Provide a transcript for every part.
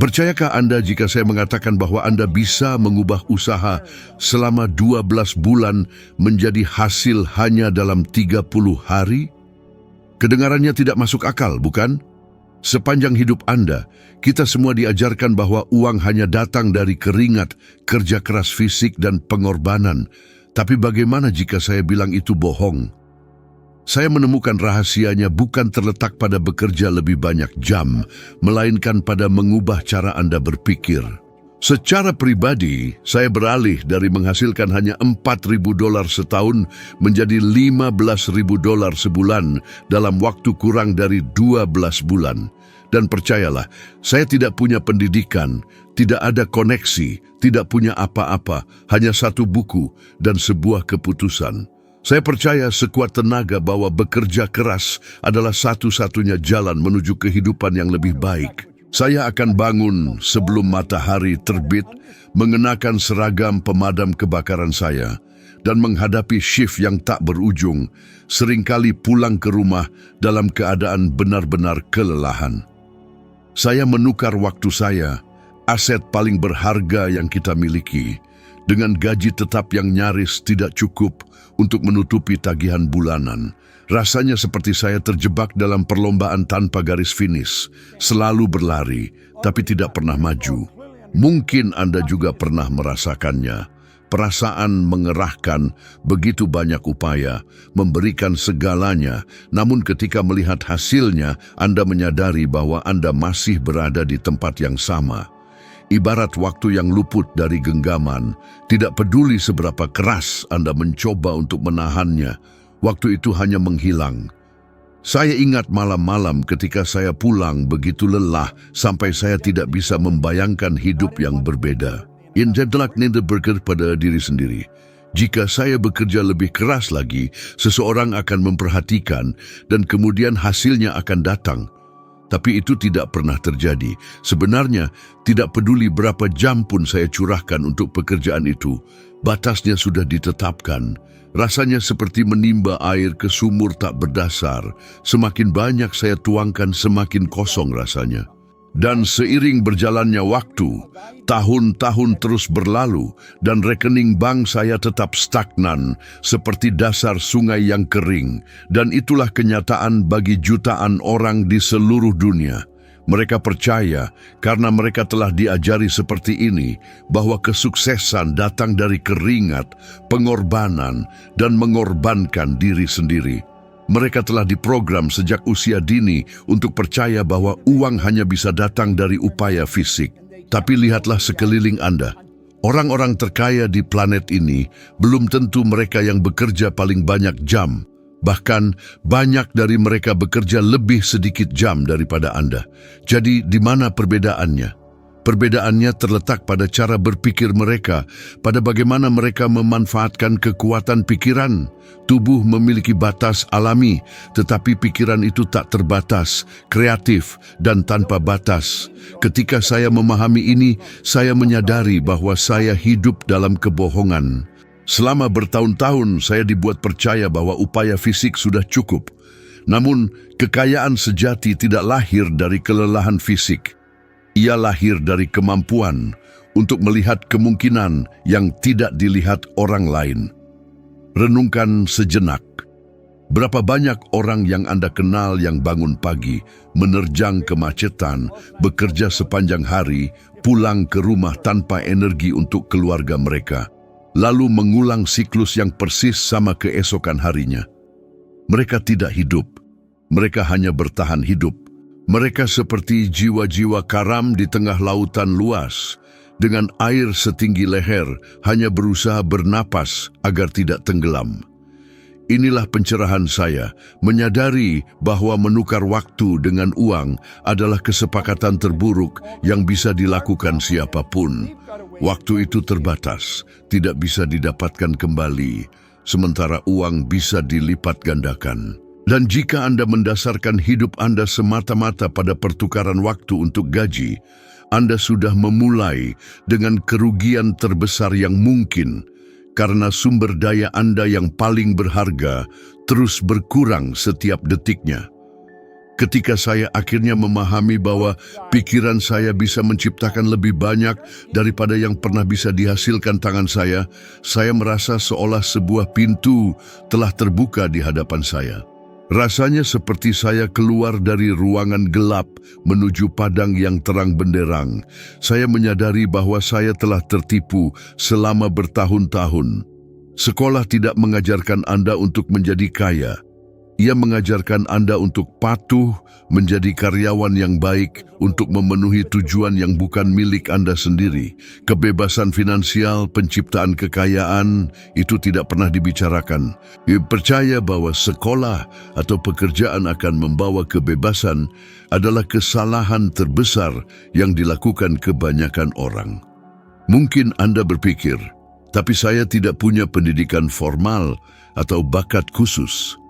Percayakah Anda jika saya mengatakan bahwa Anda bisa mengubah usaha selama 12 bulan menjadi hasil hanya dalam 30 hari? Kedengarannya tidak masuk akal, bukan? Sepanjang hidup Anda, kita semua diajarkan bahwa uang hanya datang dari keringat, kerja keras fisik, dan pengorbanan. Tapi bagaimana jika saya bilang itu bohong? Saya menemukan rahasianya bukan terletak pada bekerja lebih banyak jam, melainkan pada mengubah cara Anda berpikir. Secara pribadi, saya beralih dari menghasilkan hanya $4.000 setahun menjadi $15.000 sebulan dalam waktu kurang dari 12 bulan. Dan percayalah, saya tidak punya pendidikan, tidak ada koneksi, tidak punya apa-apa, hanya satu buku dan sebuah keputusan. Saya percaya sekuat tenaga bahwa bekerja keras adalah satu-satunya jalan menuju kehidupan yang lebih baik. Saya akan bangun sebelum matahari terbit, mengenakan seragam pemadam kebakaran saya, dan menghadapi shift yang tak berujung, seringkali pulang ke rumah dalam keadaan benar-benar kelelahan. Saya menukar waktu saya, aset paling berharga yang kita miliki, dengan gaji tetap yang nyaris tidak cukup untuk menutupi tagihan bulanan. Rasanya seperti saya terjebak dalam perlombaan tanpa garis finish, selalu berlari, tapi tidak pernah maju. Mungkin Anda juga pernah merasakannya. Perasaan mengerahkan begitu banyak upaya, memberikan segalanya, namun ketika melihat hasilnya, Anda menyadari bahwa Anda masih berada di tempat yang sama. Ibarat waktu yang luput dari genggaman, tidak peduli seberapa keras Anda mencoba untuk menahannya, waktu itu hanya menghilang. Saya ingat malam-malam ketika saya pulang begitu lelah sampai saya tidak bisa membayangkan hidup yang berbeda. Injadlak Niederberger pada diri sendiri. Jika saya bekerja lebih keras lagi, seseorang akan memperhatikan dan kemudian hasilnya akan datang. Tapi itu tidak pernah terjadi. Sebenarnya, tidak peduli berapa jam pun saya curahkan untuk pekerjaan itu, batasnya sudah ditetapkan. Rasanya seperti menimba air ke sumur tak berdasar. Semakin banyak saya tuangkan, semakin kosong rasanya. Dan seiring berjalannya waktu, tahun-tahun terus berlalu dan rekening bank saya tetap stagnan seperti dasar sungai yang kering. Dan itulah kenyataan bagi jutaan orang di seluruh dunia. Mereka percaya karena mereka telah diajari seperti ini bahwa kesuksesan datang dari keringat, pengorbanan, dan mengorbankan diri sendiri. Mereka telah diprogram sejak usia dini untuk percaya bahwa uang hanya bisa datang dari upaya fisik. Tapi lihatlah sekeliling Anda. Orang-orang terkaya di planet ini belum tentu mereka yang bekerja paling banyak jam. Bahkan banyak dari mereka bekerja lebih sedikit jam daripada Anda. Jadi di mana perbedaannya? Perbedaannya terletak pada cara berpikir mereka, pada bagaimana mereka memanfaatkan kekuatan pikiran. Tubuh memiliki batas alami, tetapi pikiran itu tak terbatas, kreatif, dan tanpa batas. Ketika saya memahami ini, saya menyadari bahwa saya hidup dalam kebohongan. Selama bertahun-tahun, saya dibuat percaya bahwa upaya fisik sudah cukup. Namun, kekayaan sejati tidak lahir dari kelelahan fisik. Ia lahir dari kemampuan untuk melihat kemungkinan yang tidak dilihat orang lain. Renungkan sejenak. Berapa banyak orang yang Anda kenal yang bangun pagi, menerjang kemacetan, bekerja sepanjang hari, pulang ke rumah tanpa energi untuk keluarga mereka, lalu mengulang siklus yang persis sama keesokan harinya. Mereka tidak hidup, mereka hanya bertahan hidup. Mereka seperti jiwa-jiwa karam di tengah lautan luas, dengan air setinggi leher, hanya berusaha bernapas agar tidak tenggelam. Inilah pencerahan saya, menyadari bahwa menukar waktu dengan uang adalah kesepakatan terburuk yang bisa dilakukan siapapun. Waktu itu terbatas, tidak bisa didapatkan kembali, sementara uang bisa dilipat gandakan. Dan jika Anda mendasarkan hidup Anda semata-mata pada pertukaran waktu untuk gaji, Anda sudah memulai dengan kerugian terbesar yang mungkin, karena sumber daya Anda yang paling berharga terus berkurang setiap detiknya. Ketika saya akhirnya memahami bahwa pikiran saya bisa menciptakan lebih banyak daripada yang pernah bisa dihasilkan tangan saya merasa seolah sebuah pintu telah terbuka di hadapan saya. Rasanya seperti saya keluar dari ruangan gelap menuju padang yang terang benderang. Saya menyadari bahwa saya telah tertipu selama bertahun-tahun. Sekolah tidak mengajarkan Anda untuk menjadi kaya. Ia mengajarkan Anda untuk patuh, menjadi karyawan yang baik, untuk memenuhi tujuan yang bukan milik Anda sendiri. Kebebasan finansial, penciptaan kekayaan, itu tidak pernah dibicarakan. Ia percaya bahwa sekolah atau pekerjaan akan membawa kebebasan adalah kesalahan terbesar yang dilakukan kebanyakan orang. Mungkin Anda berpikir, tapi saya tidak punya pendidikan formal atau bakat khusus.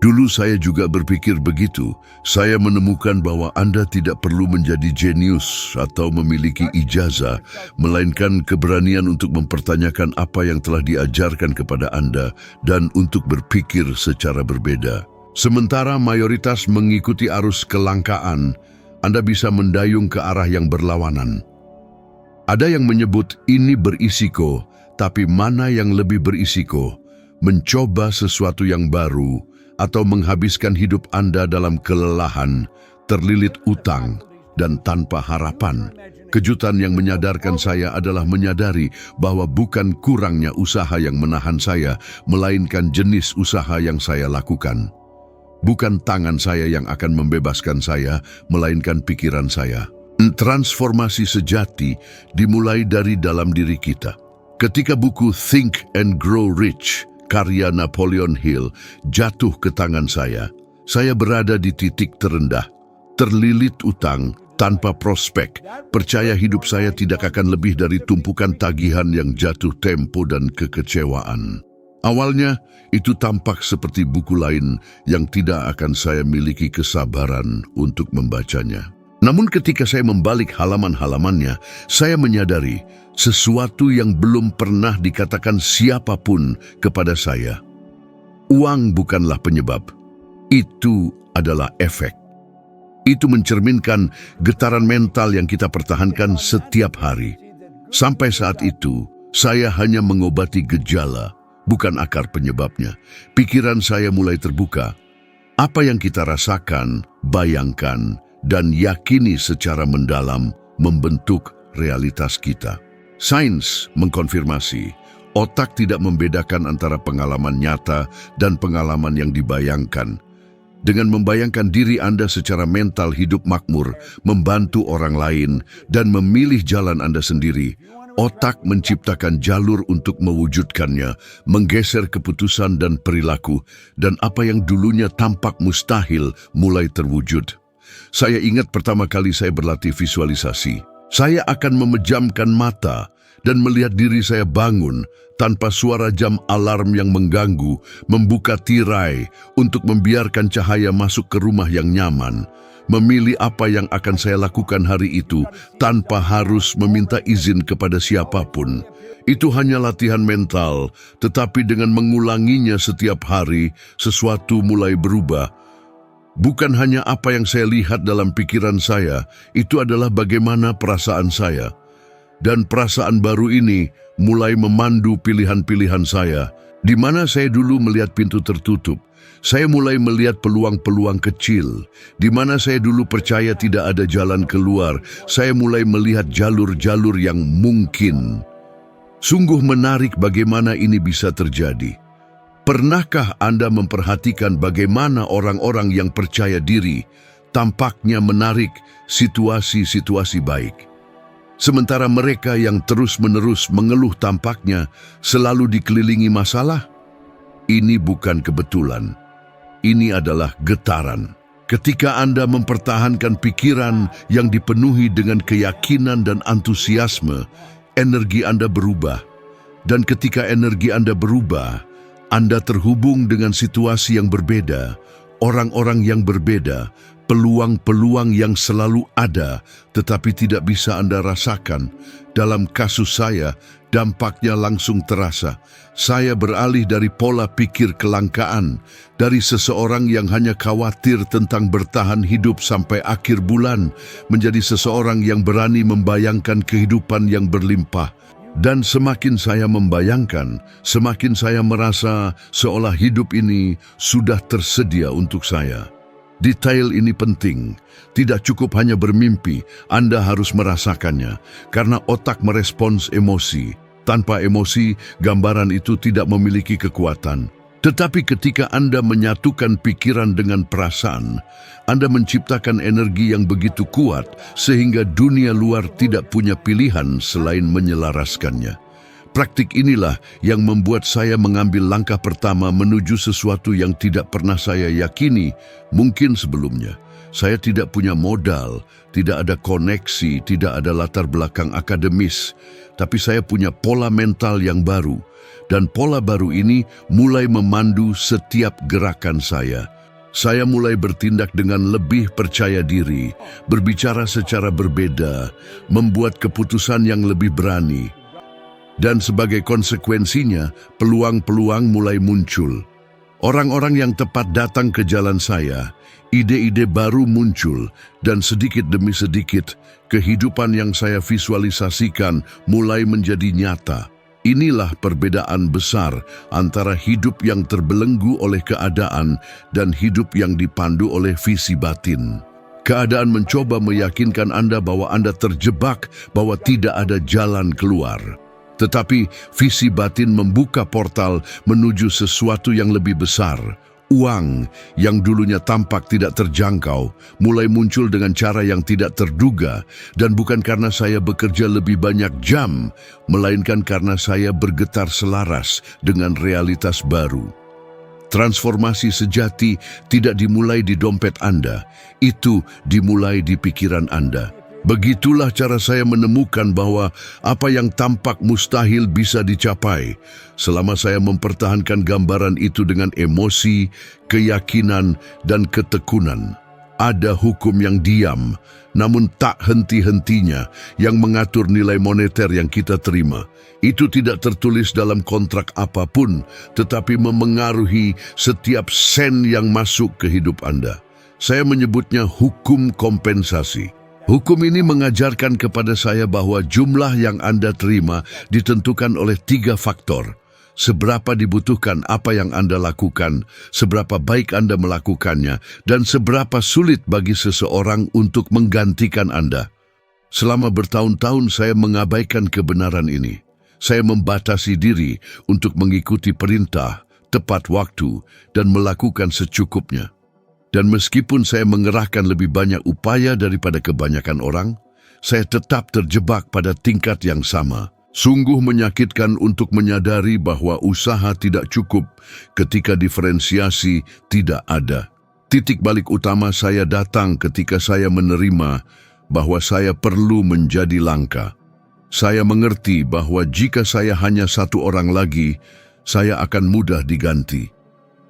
Dulu saya juga berpikir begitu. Saya menemukan bahwa Anda tidak perlu menjadi jenius atau memiliki ijazah, melainkan keberanian untuk mempertanyakan apa yang telah diajarkan kepada Anda dan untuk berpikir secara berbeda. Sementara mayoritas mengikuti arus kelangkaan, Anda bisa mendayung ke arah yang berlawanan. Ada yang menyebut ini berisiko, tapi mana yang lebih berisiko? Mencoba sesuatu yang baru, atau menghabiskan hidup Anda dalam kelelahan, terlilit utang, dan tanpa harapan. Kejutan yang menyadarkan saya adalah menyadari bahwa bukan kurangnya usaha yang menahan saya, melainkan jenis usaha yang saya lakukan. Bukan tangan saya yang akan membebaskan saya, melainkan pikiran saya. Transformasi sejati dimulai dari dalam diri kita. Ketika buku Think and Grow Rich karya Napoleon Hill jatuh ke tangan saya berada di titik terendah, terlilit utang, tanpa prospek. Percaya hidup saya tidak akan lebih dari tumpukan tagihan yang jatuh tempo dan kekecewaan. Awalnya, itu tampak seperti buku lain yang tidak akan saya miliki kesabaran untuk membacanya. Namun ketika saya membalik halaman-halamannya, saya menyadari sesuatu yang belum pernah dikatakan siapapun kepada saya. Uang bukanlah penyebab, itu adalah efek. Itu mencerminkan getaran mental yang kita pertahankan setiap hari. Sampai saat itu, saya hanya mengobati gejala, bukan akar penyebabnya. Pikiran saya mulai terbuka. Apa yang kita rasakan, bayangkan, dan yakini secara mendalam membentuk realitas kita. Sains mengkonfirmasi, otak tidak membedakan antara pengalaman nyata dan pengalaman yang dibayangkan. Dengan membayangkan diri Anda secara mental hidup makmur, membantu orang lain, dan memilih jalan Anda sendiri, otak menciptakan jalur untuk mewujudkannya, menggeser keputusan dan perilaku, dan apa yang dulunya tampak mustahil mulai terwujud. Saya ingat pertama kali saya berlatih visualisasi. Saya akan memejamkan mata dan melihat diri saya bangun tanpa suara jam alarm yang mengganggu, membuka tirai untuk membiarkan cahaya masuk ke rumah yang nyaman, memilih apa yang akan saya lakukan hari itu tanpa harus meminta izin kepada siapapun. Itu hanya latihan mental, tetapi dengan mengulanginya setiap hari, sesuatu mulai berubah. Bukan hanya apa yang saya lihat dalam pikiran saya, itu adalah bagaimana perasaan saya. Dan perasaan baru ini mulai memandu pilihan-pilihan saya. Di mana saya dulu melihat pintu tertutup, saya mulai melihat peluang-peluang kecil. Di mana saya dulu percaya tidak ada jalan keluar, saya mulai melihat jalur-jalur yang mungkin. Sungguh menarik bagaimana ini bisa terjadi. Pernahkah Anda memperhatikan bagaimana orang-orang yang percaya diri tampaknya menarik situasi-situasi baik? Sementara mereka yang terus-menerus mengeluh tampaknya selalu dikelilingi masalah? Ini bukan kebetulan. Ini adalah getaran. Ketika Anda mempertahankan pikiran yang dipenuhi dengan keyakinan dan antusiasme, energi Anda berubah. Dan ketika energi Anda berubah, Anda terhubung dengan situasi yang berbeda, orang-orang yang berbeda, peluang-peluang yang selalu ada, tetapi tidak bisa Anda rasakan. Dalam kasus saya, dampaknya langsung terasa. Saya beralih dari pola pikir kelangkaan, dari seseorang yang hanya khawatir tentang bertahan hidup sampai akhir bulan, menjadi seseorang yang berani membayangkan kehidupan yang berlimpah. Dan semakin saya membayangkan, semakin saya merasa seolah hidup ini sudah tersedia untuk saya. Detail ini penting. Tidak cukup hanya bermimpi, Anda harus merasakannya, karena otak merespons emosi. Tanpa emosi, gambaran itu tidak memiliki kekuatan. Tetapi ketika Anda menyatukan pikiran dengan perasaan, Anda menciptakan energi yang begitu kuat sehingga dunia luar tidak punya pilihan selain menyelaraskannya. Praktik inilah yang membuat saya mengambil langkah pertama menuju sesuatu yang tidak pernah saya yakini mungkin sebelumnya. Saya tidak punya modal, tidak ada koneksi, tidak ada latar belakang akademis, tapi saya punya pola mental yang baru. Dan pola baru ini mulai memandu setiap gerakan saya. Saya mulai bertindak dengan lebih percaya diri, berbicara secara berbeda, membuat keputusan yang lebih berani. Dan sebagai konsekuensinya, peluang-peluang mulai muncul. Orang-orang yang tepat datang ke jalan saya, ide-ide baru muncul, dan sedikit demi sedikit, kehidupan yang saya visualisasikan mulai menjadi nyata. Inilah perbedaan besar antara hidup yang terbelenggu oleh keadaan dan hidup yang dipandu oleh visi batin. Keadaan mencoba meyakinkan Anda bahwa Anda terjebak, bahwa tidak ada jalan keluar. Tetapi visi batin membuka portal menuju sesuatu yang lebih besar. Uang yang dulunya tampak tidak terjangkau mulai muncul dengan cara yang tidak terduga, dan bukan karena saya bekerja lebih banyak jam, melainkan karena saya bergetar selaras dengan realitas baru. Transformasi sejati tidak dimulai di dompet Anda, itu dimulai di pikiran Anda. Begitulah cara saya menemukan bahwa apa yang tampak mustahil bisa dicapai selama saya mempertahankan gambaran itu dengan emosi, keyakinan, dan ketekunan. Ada hukum yang diam, namun tak henti-hentinya, yang mengatur nilai moneter yang kita terima. Itu tidak tertulis dalam kontrak apapun, tetapi memengaruhi setiap sen yang masuk ke hidup Anda. Saya menyebutnya hukum kompensasi. Hukum ini mengajarkan kepada saya bahwa jumlah yang Anda terima ditentukan oleh 3 faktor. Seberapa dibutuhkan apa yang Anda lakukan, seberapa baik Anda melakukannya, dan seberapa sulit bagi seseorang untuk menggantikan Anda. Selama bertahun-tahun saya mengabaikan kebenaran ini. Saya membatasi diri untuk mengikuti perintah, tepat waktu, dan melakukan secukupnya. Dan meskipun saya mengerahkan lebih banyak upaya daripada kebanyakan orang, saya tetap terjebak pada tingkat yang sama. Sungguh menyakitkan untuk menyadari bahwa usaha tidak cukup ketika diferensiasi tidak ada. Titik balik utama saya datang ketika saya menerima bahwa saya perlu menjadi langka. Saya mengerti bahwa jika saya hanya satu orang lagi, saya akan mudah diganti.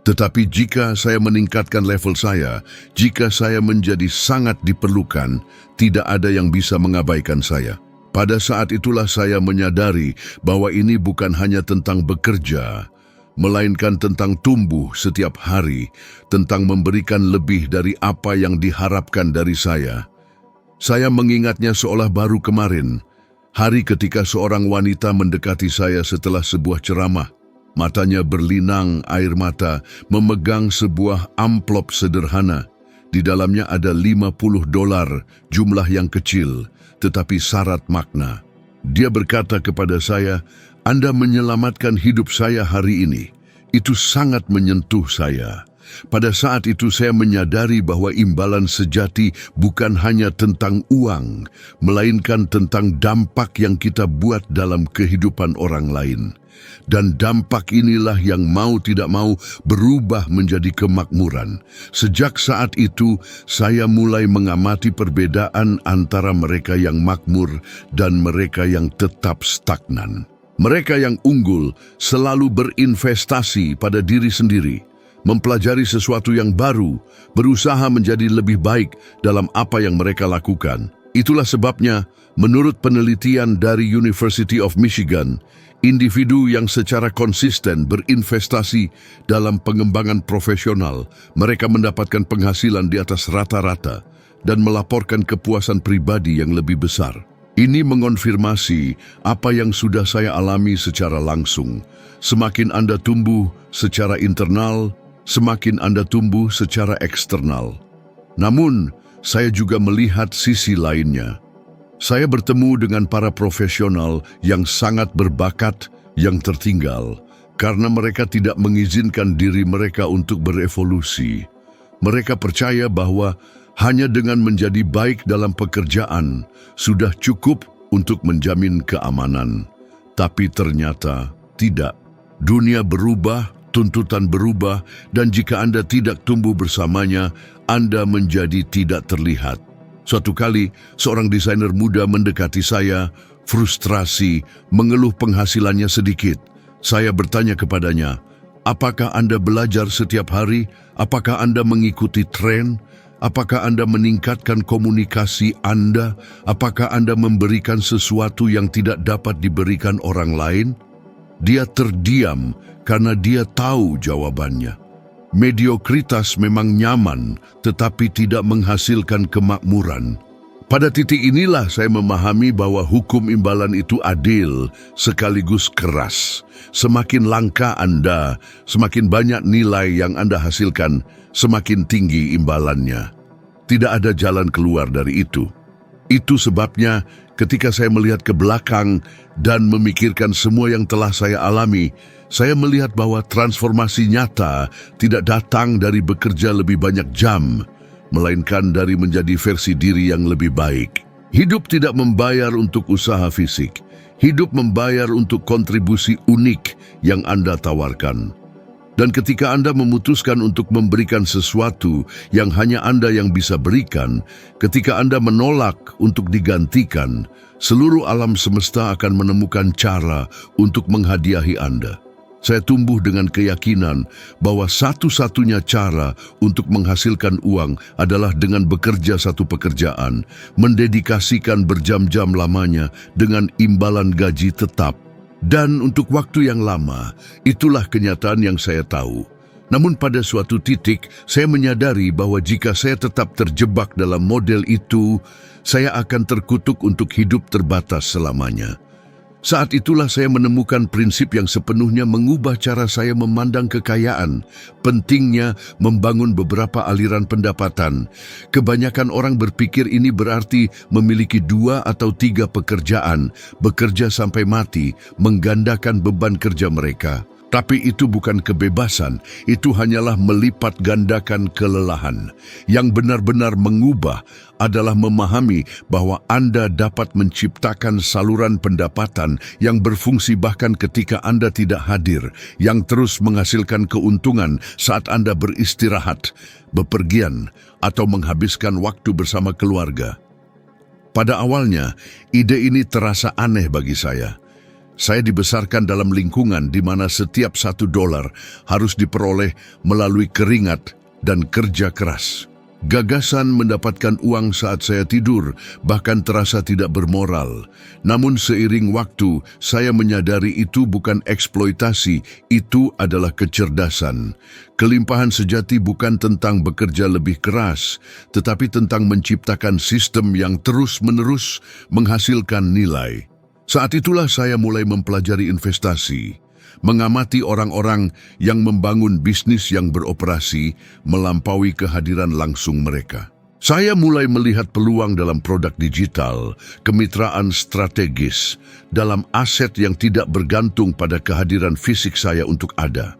Tetapi jika saya meningkatkan level saya, jika saya menjadi sangat diperlukan, tidak ada yang bisa mengabaikan saya. Pada saat itulah saya menyadari bahwa ini bukan hanya tentang bekerja, melainkan tentang tumbuh setiap hari, tentang memberikan lebih dari apa yang diharapkan dari saya. Saya mengingatnya seolah baru kemarin, hari ketika seorang wanita mendekati saya setelah sebuah ceramah. Matanya berlinang air mata, memegang sebuah amplop sederhana. Di dalamnya ada $50, jumlah yang kecil, tetapi syarat makna. Dia berkata kepada saya, "Anda menyelamatkan hidup saya hari ini." Itu sangat menyentuh saya. Pada saat itu saya menyadari bahwa imbalan sejati bukan hanya tentang uang, melainkan tentang dampak yang kita buat dalam kehidupan orang lain. Dan dampak inilah yang mau tidak mau berubah menjadi kemakmuran. Sejak saat itu, saya mulai mengamati perbedaan antara mereka yang makmur dan mereka yang tetap stagnan. Mereka yang unggul selalu berinvestasi pada diri sendiri, mempelajari sesuatu yang baru, berusaha menjadi lebih baik dalam apa yang mereka lakukan. Itulah sebabnya, menurut penelitian dari University of Michigan, individu yang secara konsisten berinvestasi dalam pengembangan profesional, mereka mendapatkan penghasilan di atas rata-rata dan melaporkan kepuasan pribadi yang lebih besar. Ini mengonfirmasi apa yang sudah saya alami secara langsung. Semakin Anda tumbuh secara internal, semakin Anda tumbuh secara eksternal. Namun, saya juga melihat sisi lainnya. Saya bertemu dengan para profesional yang sangat berbakat yang tertinggal karena mereka tidak mengizinkan diri mereka untuk berevolusi. Mereka percaya bahwa hanya dengan menjadi baik dalam pekerjaan sudah cukup untuk menjamin keamanan. Tapi ternyata tidak. Dunia berubah, tuntutan berubah, dan jika Anda tidak tumbuh bersamanya, Anda menjadi tidak terlihat. Suatu kali, seorang desainer muda mendekati saya, frustrasi, mengeluh penghasilannya sedikit. Saya bertanya kepadanya, apakah Anda belajar setiap hari? Apakah Anda mengikuti tren? Apakah Anda meningkatkan komunikasi Anda? Apakah Anda memberikan sesuatu yang tidak dapat diberikan orang lain? Dia terdiam karena dia tahu jawabannya. Mediokritas memang nyaman, tetapi tidak menghasilkan kemakmuran. Pada titik inilah saya memahami bahwa hukum imbalan itu adil sekaligus keras. Semakin langka Anda, semakin banyak nilai yang Anda hasilkan, semakin tinggi imbalannya. Tidak ada jalan keluar dari itu. Itu sebabnya ketika saya melihat ke belakang dan memikirkan semua yang telah saya alami, saya melihat bahwa transformasi nyata tidak datang dari bekerja lebih banyak jam, melainkan dari menjadi versi diri yang lebih baik. Hidup tidak membayar untuk usaha fisik. Hidup membayar untuk kontribusi unik yang Anda tawarkan. Dan ketika Anda memutuskan untuk memberikan sesuatu yang hanya Anda yang bisa berikan, ketika Anda menolak untuk digantikan, seluruh alam semesta akan menemukan cara untuk menghadiahi Anda. Saya tumbuh dengan keyakinan bahwa satu-satunya cara untuk menghasilkan uang adalah dengan bekerja satu pekerjaan, mendedikasikan berjam-jam lamanya dengan imbalan gaji tetap. Dan untuk waktu yang lama, itulah kenyataan yang saya tahu. Namun pada suatu titik, saya menyadari bahwa jika saya tetap terjebak dalam model itu, saya akan terkutuk untuk hidup terbatas selamanya. Saat itulah saya menemukan prinsip yang sepenuhnya mengubah cara saya memandang kekayaan. Pentingnya membangun beberapa aliran pendapatan. Kebanyakan orang berpikir ini berarti memiliki 2 atau 3 pekerjaan, bekerja sampai mati, menggandakan beban kerja mereka. Tapi itu bukan kebebasan, itu hanyalah melipat gandakan kelelahan. Yang benar-benar mengubah adalah memahami bahwa Anda dapat menciptakan saluran pendapatan yang berfungsi bahkan ketika Anda tidak hadir, yang terus menghasilkan keuntungan saat Anda beristirahat, bepergian, atau menghabiskan waktu bersama keluarga. Pada awalnya, ide ini terasa aneh bagi saya. Saya dibesarkan dalam lingkungan di mana setiap $1 harus diperoleh melalui keringat dan kerja keras. Gagasan mendapatkan uang saat saya tidur bahkan terasa tidak bermoral. Namun seiring waktu, saya menyadari itu bukan eksploitasi, itu adalah kecerdasan. Kelimpahan sejati bukan tentang bekerja lebih keras, tetapi tentang menciptakan sistem yang terus-menerus menghasilkan nilai. Saat itulah saya mulai mempelajari investasi, mengamati orang-orang yang membangun bisnis yang beroperasi melampaui kehadiran langsung mereka. Saya mulai melihat peluang dalam produk digital, kemitraan strategis, dalam aset yang tidak bergantung pada kehadiran fisik saya untuk ada.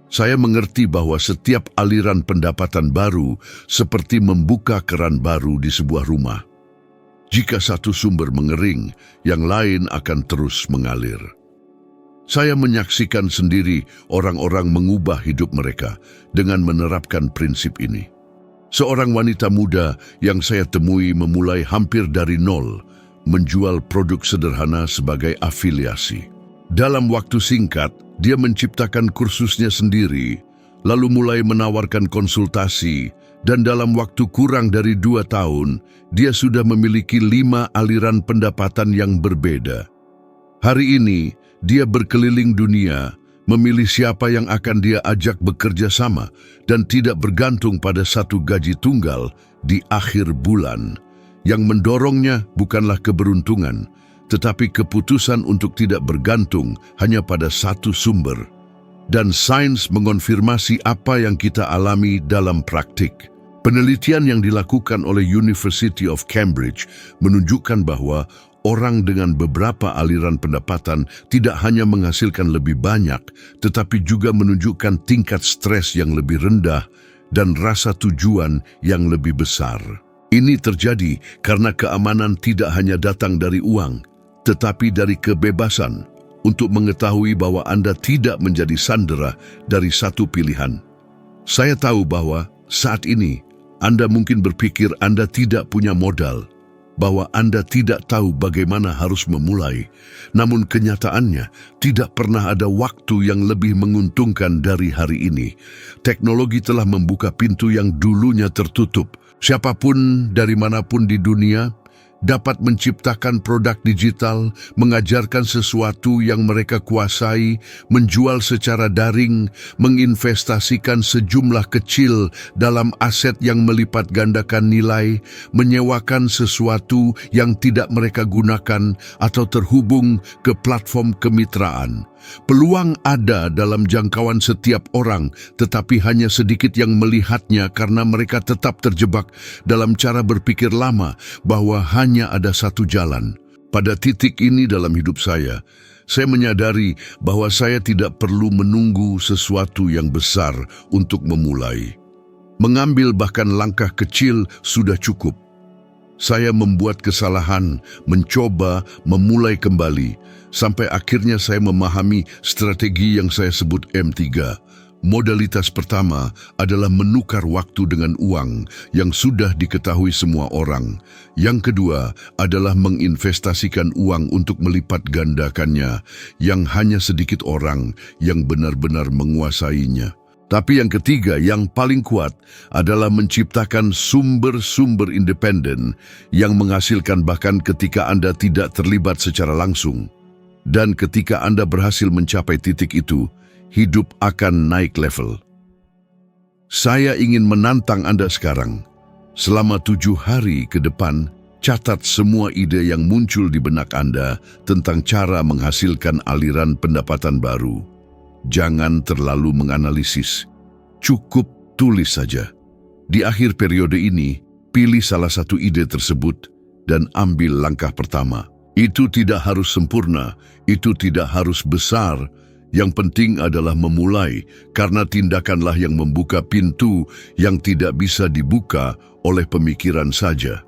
Saya mengerti bahwa setiap aliran pendapatan baru seperti membuka keran baru di sebuah rumah. Jika satu sumber mengering, yang lain akan terus mengalir. Saya menyaksikan sendiri orang-orang mengubah hidup mereka dengan menerapkan prinsip ini. Seorang wanita muda yang saya temui memulai hampir dari nol, menjual produk sederhana sebagai afiliasi. Dalam waktu singkat, dia menciptakan kursusnya sendiri, lalu mulai menawarkan konsultasi, Dan dalam waktu kurang dari 2 tahun, dia sudah memiliki 5 aliran pendapatan yang berbeda. Hari ini, dia berkeliling dunia, memilih siapa yang akan dia ajak bekerja sama dan tidak bergantung pada satu gaji tunggal di akhir bulan. Yang mendorongnya bukanlah keberuntungan, tetapi keputusan untuk tidak bergantung hanya pada satu sumber. Dan sains mengonfirmasi apa yang kita alami dalam praktik. Penelitian yang dilakukan oleh University of Cambridge menunjukkan bahwa orang dengan beberapa aliran pendapatan tidak hanya menghasilkan lebih banyak, tetapi juga menunjukkan tingkat stres yang lebih rendah dan rasa tujuan yang lebih besar. Ini terjadi karena keamanan tidak hanya datang dari uang, tetapi dari kebebasan untuk mengetahui bahwa Anda tidak menjadi sandera dari satu pilihan. Saya tahu bahwa saat ini Anda mungkin berpikir Anda tidak punya modal, bahwa Anda tidak tahu bagaimana harus memulai. Namun kenyataannya, tidak pernah ada waktu yang lebih menguntungkan dari hari ini. Teknologi telah membuka pintu yang dulunya tertutup. Siapapun dari manapun di dunia dapat menciptakan produk digital, mengajarkan sesuatu yang mereka kuasai, menjual secara daring, menginvestasikan sejumlah kecil dalam aset yang melipat gandakan nilai, menyewakan sesuatu yang tidak mereka gunakan, atau terhubung ke platform kemitraan. Peluang ada dalam jangkauan setiap orang, tetapi hanya sedikit yang melihatnya karena mereka tetap terjebak dalam cara berpikir lama bahwa hanya ada satu jalan. Pada titik ini dalam hidup saya menyadari bahwa saya tidak perlu menunggu sesuatu yang besar untuk memulai. Mengambil bahkan langkah kecil sudah cukup. Saya membuat kesalahan, mencoba memulai kembali, sampai akhirnya saya memahami strategi yang saya sebut M3. Modalitas pertama adalah menukar waktu dengan uang yang sudah diketahui semua orang. Yang kedua adalah menginvestasikan uang untuk melipat gandakannya, yang hanya sedikit orang yang benar-benar menguasainya. Tapi yang ketiga, yang paling kuat, adalah menciptakan sumber-sumber independen yang menghasilkan bahkan ketika Anda tidak terlibat secara langsung. Dan ketika Anda berhasil mencapai titik itu, hidup akan naik level. Saya ingin menantang Anda sekarang. Selama 7 hari ke depan, catat semua ide yang muncul di benak Anda tentang cara menghasilkan aliran pendapatan baru. Jangan terlalu menganalisis. Cukup tulis saja. Di akhir periode ini, pilih salah satu ide tersebut dan ambil langkah pertama. Itu tidak harus sempurna, itu tidak harus besar. Yang penting adalah memulai, karena tindakanlah yang membuka pintu yang tidak bisa dibuka oleh pemikiran saja.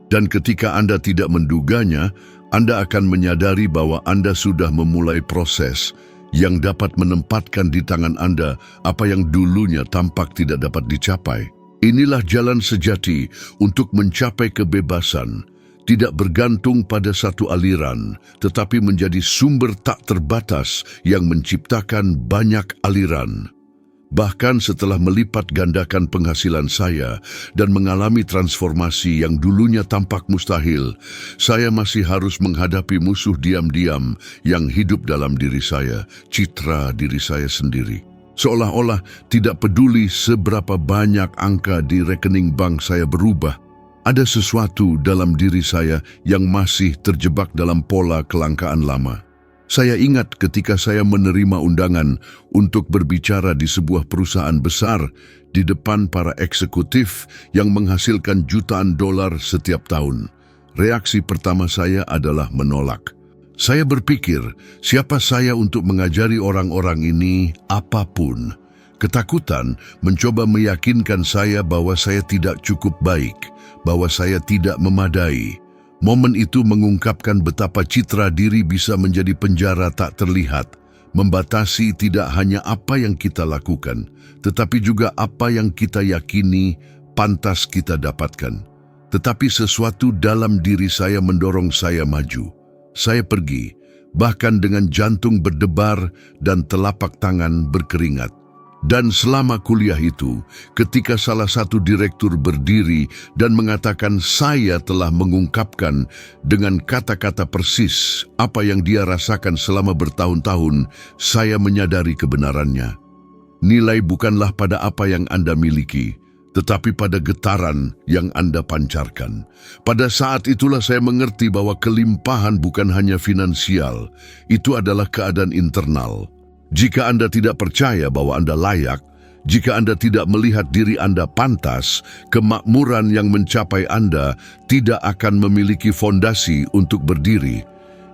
Dan ketika Anda tidak menduganya, Anda akan menyadari bahwa Anda sudah memulai proses yang dapat menempatkan di tangan Anda apa yang dulunya tampak tidak dapat dicapai. Inilah jalan sejati untuk mencapai kebebasan, tidak bergantung pada satu aliran, tetapi menjadi sumber tak terbatas yang menciptakan banyak aliran. Bahkan setelah melipat gandakan penghasilan saya dan mengalami transformasi yang dulunya tampak mustahil, saya masih harus menghadapi musuh diam-diam yang hidup dalam diri saya, citra diri saya sendiri. Seolah-olah tidak peduli seberapa banyak angka di rekening bank saya berubah, ada sesuatu dalam diri saya yang masih terjebak dalam pola kelangkaan lama. Saya ingat ketika saya menerima undangan untuk berbicara di sebuah perusahaan besar di depan para eksekutif yang menghasilkan jutaan dolar setiap tahun. Reaksi pertama saya adalah menolak. Saya berpikir, siapa saya untuk mengajari orang-orang ini apapun? Ketakutan mencoba meyakinkan saya bahwa saya tidak cukup baik, bahwa saya tidak memadai. Momen itu mengungkapkan betapa citra diri bisa menjadi penjara tak terlihat, membatasi tidak hanya apa yang kita lakukan, tetapi juga apa yang kita yakini pantas kita dapatkan. Tetapi sesuatu dalam diri saya mendorong saya maju. Saya pergi, bahkan dengan jantung berdebar dan telapak tangan berkeringat. Dan selama kuliah itu, ketika salah satu direktur berdiri dan mengatakan saya telah mengungkapkan dengan kata-kata persis apa yang dia rasakan selama bertahun-tahun, saya menyadari kebenarannya. Nilai bukanlah pada apa yang Anda miliki, tetapi pada getaran yang Anda pancarkan. Pada saat itulah saya mengerti bahwa kelimpahan bukan hanya finansial, itu adalah keadaan internal. Jika Anda tidak percaya bahwa Anda layak, jika Anda tidak melihat diri Anda pantas, kemakmuran yang mencapai Anda tidak akan memiliki fondasi untuk berdiri.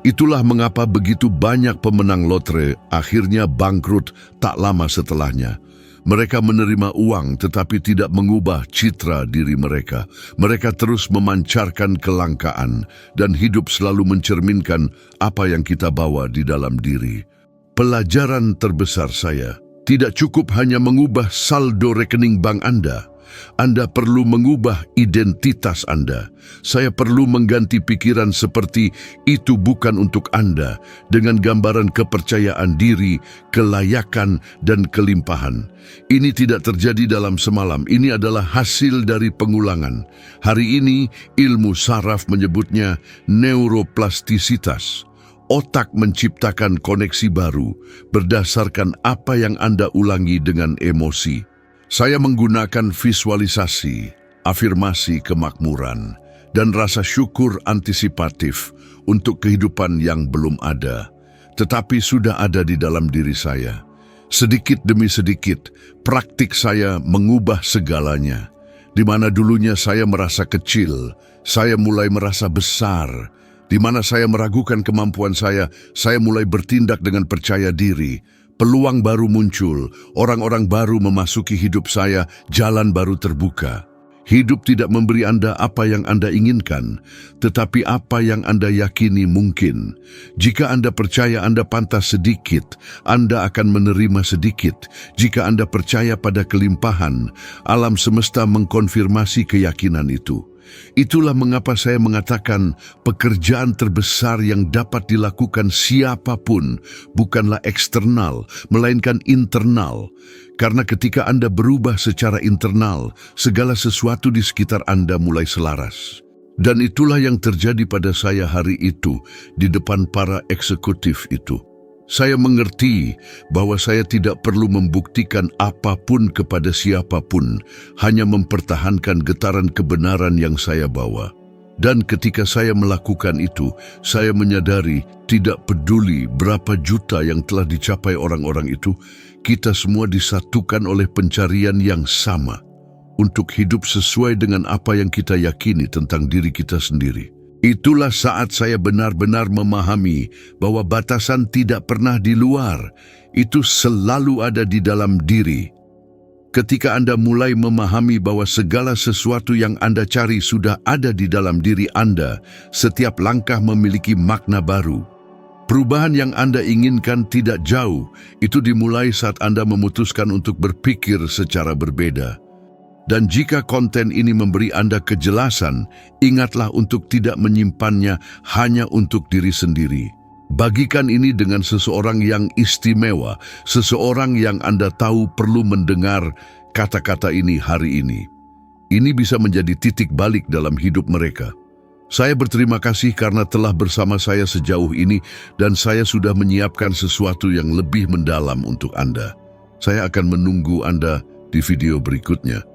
Itulah mengapa begitu banyak pemenang lotre akhirnya bangkrut tak lama setelahnya. Mereka menerima uang tetapi tidak mengubah citra diri mereka. Mereka terus memancarkan kelangkaan dan hidup selalu mencerminkan apa yang kita bawa di dalam diri. Pelajaran terbesar saya, tidak cukup hanya mengubah saldo rekening bank Anda. Anda perlu mengubah identitas Anda. Saya perlu mengganti pikiran seperti itu bukan untuk Anda dengan gambaran kepercayaan diri, kelayakan, dan kelimpahan. Ini tidak terjadi dalam semalam. Ini adalah hasil dari pengulangan. Hari ini, ilmu saraf menyebutnya neuroplastisitas. Otak menciptakan koneksi baru berdasarkan apa yang Anda ulangi dengan emosi. Saya menggunakan visualisasi, afirmasi kemakmuran, dan rasa syukur antisipatif untuk kehidupan yang belum ada, tetapi sudah ada di dalam diri saya. Sedikit demi sedikit, praktik saya mengubah segalanya. Di mana dulunya saya merasa kecil, saya mulai merasa besar. Di mana saya meragukan kemampuan saya mulai bertindak dengan percaya diri. Peluang baru muncul, orang-orang baru memasuki hidup saya, jalan baru terbuka. Hidup tidak memberi Anda apa yang Anda inginkan, tetapi apa yang Anda yakini mungkin. Jika Anda percaya Anda pantas sedikit, Anda akan menerima sedikit. Jika Anda percaya pada kelimpahan, alam semesta mengkonfirmasi keyakinan itu. Itulah mengapa saya mengatakan pekerjaan terbesar yang dapat dilakukan siapapun bukanlah eksternal, melainkan internal. Karena ketika Anda berubah secara internal, segala sesuatu di sekitar Anda mulai selaras. Dan itulah yang terjadi pada saya hari itu di depan para eksekutif itu. Saya mengerti bahwa saya tidak perlu membuktikan apapun kepada siapapun, hanya mempertahankan getaran kebenaran yang saya bawa. Dan ketika saya melakukan itu, saya menyadari tidak peduli berapa juta yang telah dicapai orang-orang itu, kita semua disatukan oleh pencarian yang sama untuk hidup sesuai dengan apa yang kita yakini tentang diri kita sendiri. Itulah saat saya benar-benar memahami bahwa batasan tidak pernah di luar, itu selalu ada di dalam diri. Ketika Anda mulai memahami bahwa segala sesuatu yang Anda cari sudah ada di dalam diri Anda, setiap langkah memiliki makna baru. Perubahan yang Anda inginkan tidak jauh, itu dimulai saat Anda memutuskan untuk berpikir secara berbeda. Dan jika konten ini memberi Anda kejelasan, ingatlah untuk tidak menyimpannya hanya untuk diri sendiri. Bagikan ini dengan seseorang yang istimewa, seseorang yang Anda tahu perlu mendengar kata-kata ini hari ini. Ini bisa menjadi titik balik dalam hidup mereka. Saya berterima kasih karena telah bersama saya sejauh ini dan saya sudah menyiapkan sesuatu yang lebih mendalam untuk Anda. Saya akan menunggu Anda di video berikutnya.